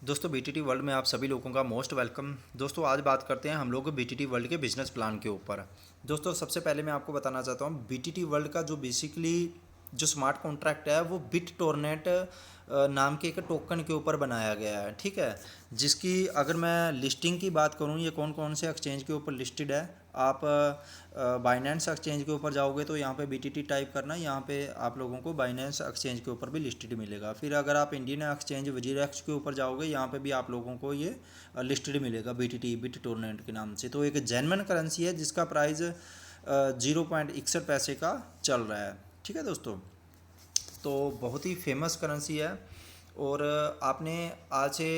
दोस्तों BTT world में आप सभी लोगों का मोस्ट वेलकम। दोस्तों आज बात करते हैं हम लोग बीटीटी वर्ल्ड के बिजनेस प्लान के ऊपर। दोस्तों सबसे पहले मैं आपको बताना चाहता हूँ बीटीटी वर्ल्ड का जो बेसिकली जो स्मार्ट कॉन्ट्रैक्ट है वो बिट टोरनेट नाम के एक टोकन के ऊपर बनाया गया है, ठीक है। जिसकी अगर मैं लिस्टिंग की बात करूँ, ये कौन कौन से एक्सचेंज के ऊपर लिस्टेड है। आप बाइनेंस एक्सचेंज के ऊपर जाओगे तो यहाँ पे बीटीटी टाइप करना, यहाँ पे आप लोगों को बाइनेंस एक्सचेंज के ऊपर भी लिस्टेड मिलेगा। फिर अगर आप इंडियन एक्सचेंज वजीरेक्स के ऊपर जाओगे, यहाँ पे भी आप लोगों को ये लिस्टेड मिलेगा बीटीटी बिट टोरनेट के नाम से। तो एक जेन्युइन करेंसी है जिसका प्राइस 0.61 पैसे का चल रहा है, ठीक है दोस्तों। तो बहुत ही फेमस करेंसी है। और आपने आज से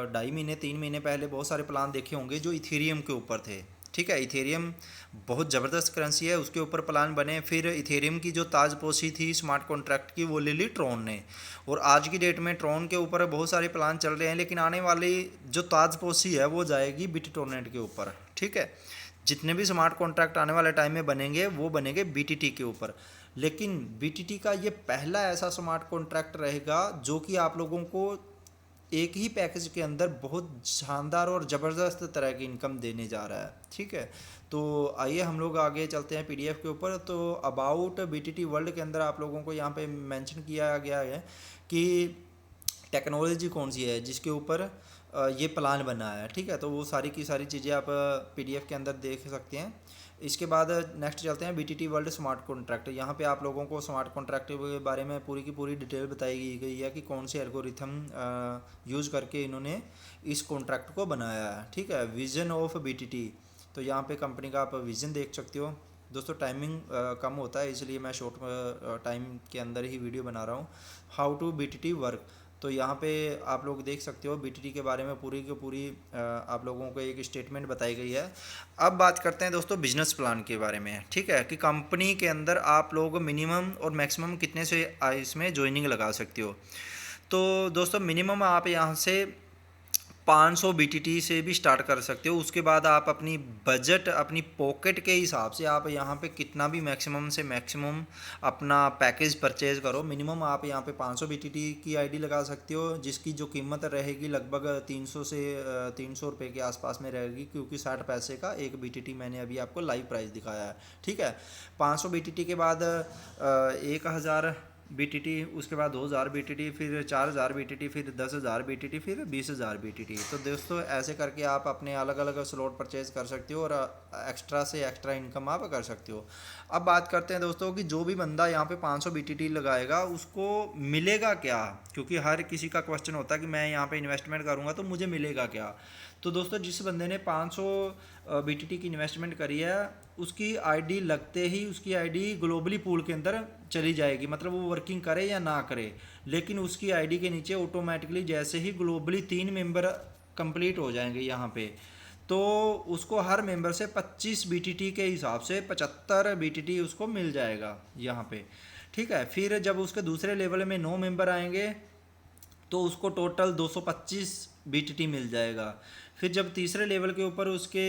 2.5 महीने 3 महीने पहले बहुत सारे प्लान देखे होंगे जो इथेरियम के ऊपर थे, ठीक है। इथेरियम बहुत ज़बरदस्त करेंसी है, उसके ऊपर प्लान बने। फिर इथेरियम की जो ताजपोशी थी स्मार्ट कॉन्ट्रैक्ट की वो ले ली ट्रॉन ने। और आज की डेट में ट्रॉन के ऊपर बहुत सारे प्लान चल रहे हैं, लेकिन आने वाली जो ताजपोशी है वो जाएगी बिटटोरनेट के ऊपर, ठीक है। जितने भी स्मार्ट कॉन्ट्रैक्ट आने वाले टाइम में बनेंगे वो बनेंगे बीटीटी के ऊपर। लेकिन बीटीटी का ये पहला ऐसा स्मार्ट कॉन्ट्रैक्ट रहेगा जो कि आप लोगों को एक ही पैकेज के अंदर बहुत शानदार और ज़बरदस्त तरह की इनकम देने जा रहा है, ठीक है। तो आइए हम लोग आगे चलते हैं पीडीएफ के ऊपर। तो अबाउट बीटीटी वर्ल्ड के अंदर आप लोगों को यहाँ पे मेंशन किया गया है कि टेक्नोलॉजी कौन सी है जिसके ऊपर ये प्लान बना है, ठीक है। तो वो सारी की सारी चीज़ें आप पीडीएफ के अंदर देख सकते हैं। इसके बाद नेक्स्ट चलते हैं बीटीटी वर्ल्ड स्मार्ट कॉन्ट्रैक्ट। यहाँ पे आप लोगों को स्मार्ट कॉन्ट्रैक्ट के बारे में पूरी की पूरी डिटेल बताई गई है कि कौन से एल्गोरिथम यूज़ करके इन्होंने इस कॉन्ट्रैक्ट को बनाया है, ठीक है। विजन ऑफ बीटीटी, तो यहाँ पे कंपनी का आप विजन देख सकते हो। दोस्तों टाइमिंग कम होता है इसलिए मैं शॉर्ट टाइम के अंदर ही वीडियो बना रहा हूँ। हाउ टू बीटीटी वर्क, तो यहाँ पे आप लोग देख सकते हो बीटीटी के बारे में पूरी की पूरी आप लोगों को एक स्टेटमेंट बताई गई है। अब बात करते हैं दोस्तों बिजनेस प्लान के बारे में, ठीक है, कि कंपनी के अंदर आप लोग मिनिमम और मैक्सिमम कितने से इसमें ज्वाइनिंग लगा सकते हो। तो दोस्तों मिनिमम आप यहाँ से 500 बीटीटी से भी स्टार्ट कर सकते हो। उसके बाद आप अपनी बजट अपनी पॉकेट के हिसाब से आप यहाँ पे कितना भी मैक्सिमम से मैक्सिमम अपना पैकेज परचेज करो। मिनिमम आप यहाँ पे 500 बीटीटी की आईडी लगा सकते हो, जिसकी जो कीमत रहेगी लगभग 300 से 300 रुपये के आसपास में रहेगी, क्योंकि 60 पैसे का एक बीटीटी मैंने अभी आपको लाइव प्राइस दिखाया है, ठीक है। 500 बीटीटी के बाद 1000 बीटीटी, उसके बाद 2000 बीटीटी, फिर 4000 बीटीटी, फिर 10,000 बीटीटी, फिर 20,000 बीटीटी। तो दोस्तों ऐसे करके आप अपने अलग अलग स्लॉट परचेज कर सकते हो और एक्स्ट्रा से एक्स्ट्रा इनकम आप कर सकते हो। अब बात करते हैं दोस्तों कि जो भी बंदा यहाँ पे 500 बीटीटी लगाएगा उसको मिलेगा क्या, क्योंकि हर किसी का क्वेश्चन होता है कि मैं यहाँ पे इन्वेस्टमेंट करूँगा तो मुझे मिलेगा क्या। तो दोस्तों जिस बंदे ने 500 बीटीटी की इन्वेस्टमेंट करी है उसकी आईडी लगते ही उसकी आईडी ग्लोबली पूल के अंदर चली जाएगी, मतलब वो वर्किंग करे या ना करे, लेकिन उसकी आईडी के नीचे ऑटोमेटिकली जैसे ही ग्लोबली 3 मेंबर कंप्लीट हो जाएंगे यहाँ पे, तो उसको हर मेंबर से 25 बीटीटी के हिसाब से 75 बीटीटी उसको मिल जाएगा यहाँ पे, ठीक है। फिर जब उसके दूसरे लेवल में 9 मेंबर आएंगे तो उसको टोटल 225 बीटीटी मिल जाएगा। फिर जब तीसरे लेवल के ऊपर उसके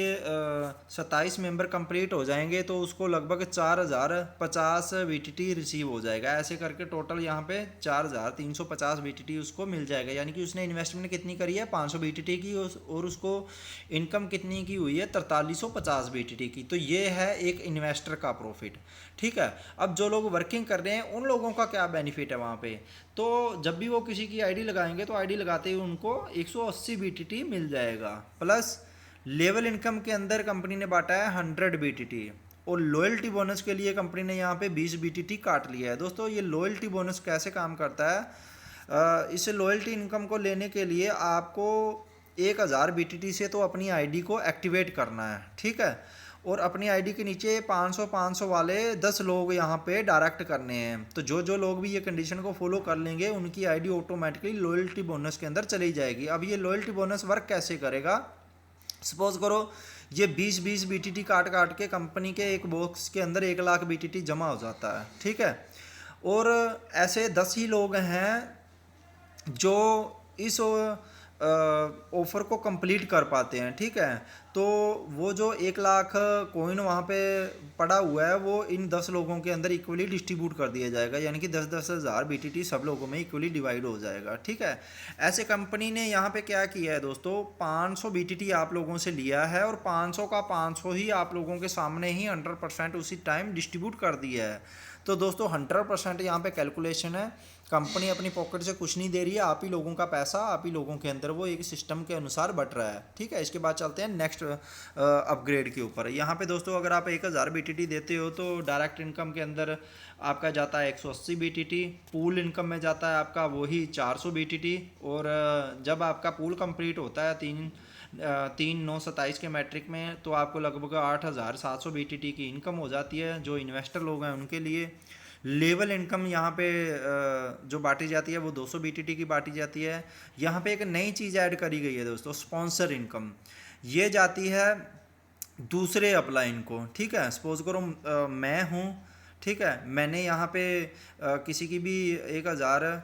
27 मेंबर कंप्लीट हो जाएंगे तो उसको लगभग 4050 बीटीटी रिसीव हो जाएगा। ऐसे करके टोटल यहाँ पे 4350 बीटीटी उसको मिल जाएगा, यानी कि उसने इन्वेस्टमेंट कितनी करी है 500 बीटीटी की, और उसको इनकम कितनी की हुई है 4350 बीटीटी की। तो ये है एक इन्वेस्टर का प्रॉफिट, ठीक है। अब जो लोग वर्किंग कर रहे हैं उन लोगों का क्या बेनिफिट है वहाँ पे, तो जब भी वो किसी की आईडी लगाएंगे तो आईडी लगाते ही उनको 180 बीटीटी मिल जाएगा, प्लस लेवल इनकम के अंदर कंपनी ने बांटा है 100 बीटीटी, और लॉयल्टी बोनस के लिए कंपनी ने यहाँ पे 20 बीटीटी काट लिया है। दोस्तों ये लॉयल्टी बोनस कैसे काम करता है, इस लॉयल्टी इनकम को लेने के लिए आपको 1000 बीटीटी से तो अपनी आईडी को एक्टिवेट करना है, ठीक है। और अपनी आईडी के नीचे 500 वाले 10 लोग यहाँ पे डायरेक्ट करने हैं। तो जो जो लोग भी ये कंडीशन को फॉलो कर लेंगे उनकी आईडी ऑटोमेटिकली लॉयल्टी बोनस के अंदर चली जाएगी। अब ये लॉयल्टी बोनस वर्क कैसे करेगा, सपोज करो ये 20 बीटीटी काट काट के कंपनी के एक बॉक्स के अंदर 1 लाख बीटीटी जमा हो जाता है, ठीक है। और ऐसे 10 ही लोग हैं जो इस ऑफ़र को कंप्लीट कर पाते हैं, ठीक है। तो वो जो 1 लाख कॉइन वहाँ पे पड़ा हुआ है वो इन 10 लोगों के अंदर इक्वली डिस्ट्रीब्यूट कर दिया जाएगा, यानी कि 10-10 हज़ार BTT सब लोगों में इक्वली डिवाइड हो जाएगा, ठीक है। ऐसे कंपनी ने यहाँ पे क्या किया है दोस्तों, 500 BTT आप लोगों से लिया है और 500 का 500 ही आप लोगों के सामने ही 100% उसी टाइम डिस्ट्रीब्यूट कर दिया है। तो दोस्तों 100% यहाँ पे कैलकुलेशन है, कंपनी अपनी पॉकेट से कुछ नहीं दे रही है, आप ही लोगों का पैसा आप ही लोगों के अंदर वो एक सिस्टम के अनुसार बट रहा है, ठीक है। इसके बाद चलते हैं नेक्स्ट अपग्रेड के ऊपर। यहाँ पे दोस्तों अगर आप 1000 BTT देते हो तो डायरेक्ट इनकम के अंदर आपका जाता है 180 BTT, पूल इनकम में जाता है आपका वही 400 BTT, और जब आपका पूल कंप्लीट होता है 3/9/27 के मैट्रिक में तो आपको लगभग 8700 BTT की इनकम हो जाती है, जो इन्वेस्टर लोग हैं उनके लिए। लेवल इनकम यहाँ पे जो बांटी जाती है वो 200 BTT की बांटी जाती है। यहाँ पे एक नई चीज़ ऐड करी गई है दोस्तों, स्पॉन्सर इनकम। ये जाती है दूसरे अपलाइन को, ठीक है। सपोज करो मैं हूँ, ठीक है, मैंने यहाँ पे किसी की भी 1000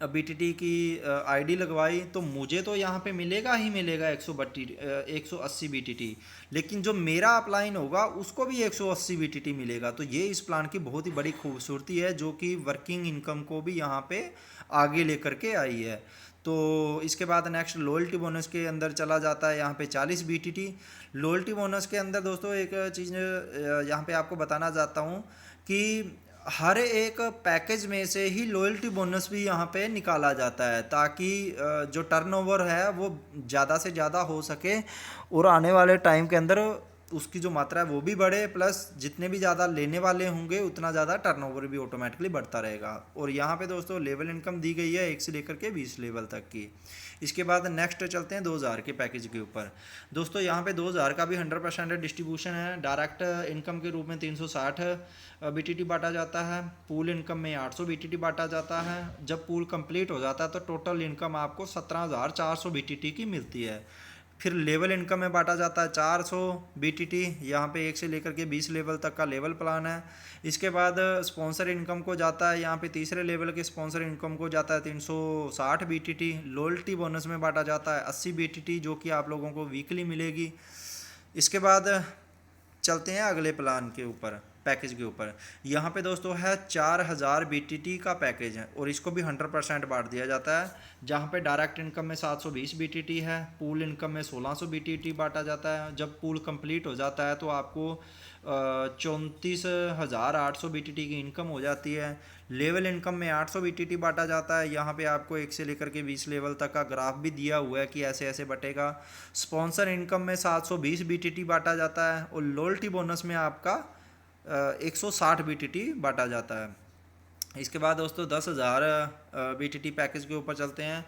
BTT की आईडी लगवाई तो मुझे तो यहाँ पे मिलेगा ही मिलेगा 180 BTT, लेकिन जो मेरा अपलाइन होगा उसको भी 180 BTT मिलेगा। तो ये इस प्लान की बहुत ही बड़ी खूबसूरती है, जो कि वर्किंग इनकम को भी यहाँ पे आगे लेकर के आई है। तो इसके बाद नेक्स्ट लॉयल्टी बोनस के अंदर चला जाता है यहाँ पे 40 BTT। लॉयल्टी बोनस के अंदर दोस्तों एक चीज़ यहाँ पे आपको बताना चाहता हूँ कि हर एक पैकेज में से ही लॉयल्टी बोनस भी यहाँ पे निकाला जाता है, ताकि जो टर्नओवर है वो ज़्यादा से ज़्यादा हो सके और आने वाले टाइम के अंदर उसकी जो मात्रा है वो भी बढ़े, प्लस जितने भी ज़्यादा लेने वाले होंगे उतना ज़्यादा टर्नओवर भी ऑटोमेटिकली बढ़ता रहेगा। और यहाँ पे दोस्तों लेवल इनकम दी गई है 1 से लेकर के 20 लेवल तक की। इसके बाद नेक्स्ट चलते हैं 2000 के पैकेज के ऊपर। दोस्तों यहाँ पे 2000 का भी 100% डिस्ट्रीब्यूशन है। डायरेक्ट इनकम के रूप में 360 BTT बांटा जाता है, पूल इनकम में 800 BTT बांटा जाता है। जब पूल कंप्लीट हो जाता है तो टोटल इनकम आपको 17,400 BTT की मिलती है। फिर लेवल इनकम में बांटा जाता है 400 BTT, यहाँ पे 1 से लेकर के 20 लेवल तक का लेवल प्लान है। इसके बाद स्पॉन्सर इनकम को जाता है, यहाँ पे तीसरे लेवल के स्पॉन्सर इनकम को जाता है 360 BTT। लॉयल्टी बोनस में बांटा जाता है 80 BTT, जो कि आप लोगों को वीकली मिलेगी। इसके बाद चलते हैं अगले प्लान के ऊपर, पैकेज के ऊपर। यहाँ पे दोस्तों है 4000 BTT का पैकेज है और इसको भी 100% बांट दिया जाता है, जहाँ पे डायरेक्ट इनकम में 720 BTT है, पूल इनकम में 1600 BTT बांटा जाता है। जब पूल कंप्लीट हो जाता है तो आपको 34,800 BTT की इनकम हो जाती है। लेवल इनकम में 800 BTT बांटा जाता है, यहाँ पे आपको 1 से लेकर के 20 लेवल तक का ग्राफ भी दिया हुआ है कि ऐसे ऐसे बटेगा। स्पॉन्सर इनकम में 720 BTT बांटा जाता है और लॉयल्टी बोनस में आपका 160 BTT बांटा जाता है। इसके बाद दोस्तों 10,000 BTT पैकेज के ऊपर चलते हैं।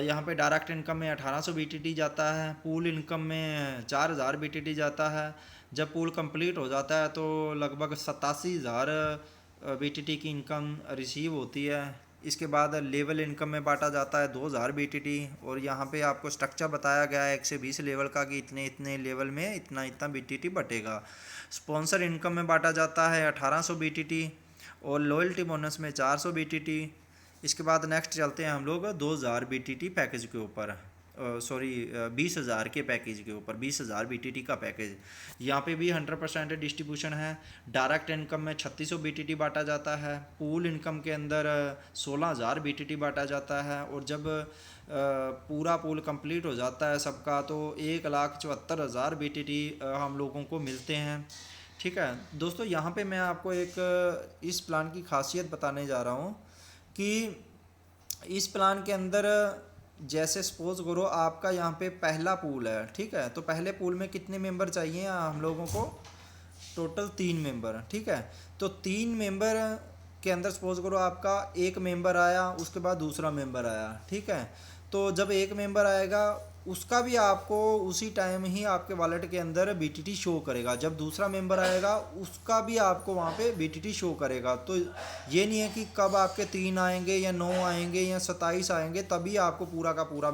यहाँ पे डायरेक्ट इनकम में 1800 BTT जाता है, पूल इनकम में 4000 BTT जाता है। जब पूल कंप्लीट हो जाता है तो लगभग 87,000 BTT की इनकम रिसीव होती है। इसके बाद लेवल इनकम में बांटा जाता है 2000 BTT और यहाँ पे आपको स्ट्रक्चर बताया गया है 1 से 20 लेवल का कि इतने इतने लेवल में इतना इतना BTT बटेगा। स्पॉन्सर इनकम में बांटा जाता है 1800 BTT और लॉयल्टी बोनस में 400 BTT। इसके बाद नेक्स्ट चलते हैं हम लोग 2000 BTT पैकेज के ऊपर, 20,000 के पैकेज के ऊपर, 20,000 BTT का पैकेज। यहाँ पे भी 100% डिस्ट्रीब्यूशन है। डायरेक्ट इनकम में 3600 BTT बांटा जाता है, पूल इनकम के अंदर 16,000 BTT बांटा जाता है और जब पूरा पूल कंप्लीट हो जाता है सबका तो 1,74,000 BTT हम लोगों को मिलते हैं, ठीक है दोस्तों। यहाँ पे मैं आपको एक इस प्लान की खासियत बताने जा रहा हूँ कि इस प्लान के अंदर जैसे सपोज करो आपका यहाँ पे पहला पूल है, ठीक है, तो पहले पूल में कितने मेंबर चाहिए हम लोगों को, टोटल 3 मेंबर, ठीक है। तो 3 मेंबर के अंदर सपोज करो आपका एक मेंबर आया, उसके बाद दूसरा मेंबर आया, ठीक है। तो जब एक मेंबर आएगा उसका भी आपको उसी टाइम ही आपके वॉलेट के अंदर BTT शो करेगा। जब दूसरा मेंबर आएगा उसका भी आपको वहाँ पे BTT शो करेगा। तो ये नहीं है कि कब आपके 3 आएंगे या 9 आएंगे या 27 आएंगे तभी आपको पूरा का पूरा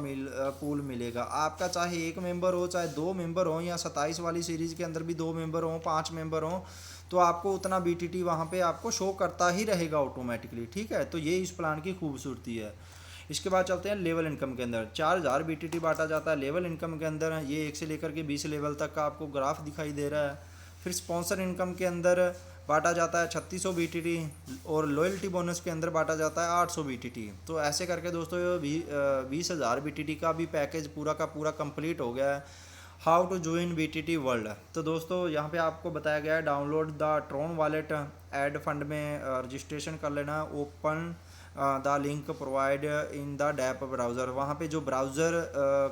पूल मिलेगा। आपका चाहे एक मेंबर हो, चाहे 2 मेंबर हो, या 27 वाली सीरीज़ के अंदर भी 2 मेंबर हों, 5 मेंबर हों, तो आपको उतना BTT वहाँ पे आपको शो करता ही रहेगा ऑटोमेटिकली, ठीक है। तो ये इस प्लान की खूबसूरती है। इसके बाद चलते हैं लेवल इनकम के अंदर। 4000 BTT बांटा जाता है लेवल इनकम के अंदर। ये 1 से लेकर के 20 लेवल तक का आपको ग्राफ दिखाई दे रहा है। फिर स्पॉन्सर इनकम के अंदर बांटा जाता है 3600 BTT और लॉयल्टी बोनस के अंदर बांटा जाता है 800 BTT। तो ऐसे करके दोस्तों 20,000 BTT का भी पैकेज पूरा का पूरा कंप्लीट हो गया है। How to join BTT world. तो दोस्तों यहाँ पे आपको बताया गया है download the Tron wallet, add fund में रजिस्ट्रेशन कर लेना, open the link provide in the dapp browser. वहाँ पे जो ब्राउज़र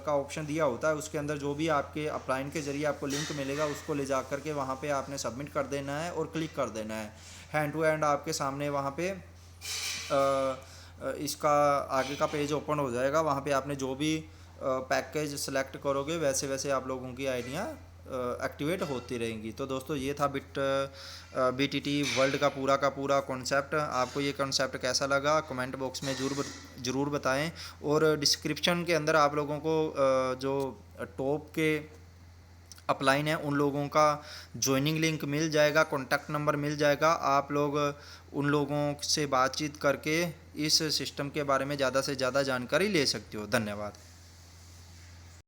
का ऑप्शन दिया होता है उसके अंदर जो भी आपके अपलाइन के ज़रिए आपको लिंक मिलेगा उसको ले जा करके वहाँ पे आपने सबमिट कर देना है और क्लिक कर देना है। हैंड टू हैंड आपके सामने वहाँ पे इसका आगे का पेज ओपन हो जाएगा। वहाँ पे आपने जो भी पैकेज सेलेक्ट करोगे वैसे वैसे आप लोगों की आइडियाँ एक्टिवेट होती रहेंगी। तो दोस्तों ये था BTT वर्ल्ड का पूरा कॉन्सेप्ट। आपको ये कॉन्सेप्ट कैसा लगा कमेंट बॉक्स में ज़रूर बताएं। और डिस्क्रिप्शन के अंदर आप लोगों को जो टॉप के अपलाइन है उन लोगों का ज्वाइनिंग लिंक मिल जाएगा, कॉन्टैक्ट नंबर मिल जाएगा। आप लोग उन लोगों से बातचीत करके इस सिस्टम के बारे में ज़्यादा से ज़्यादा जानकारी ले सकते हो। धन्यवाद।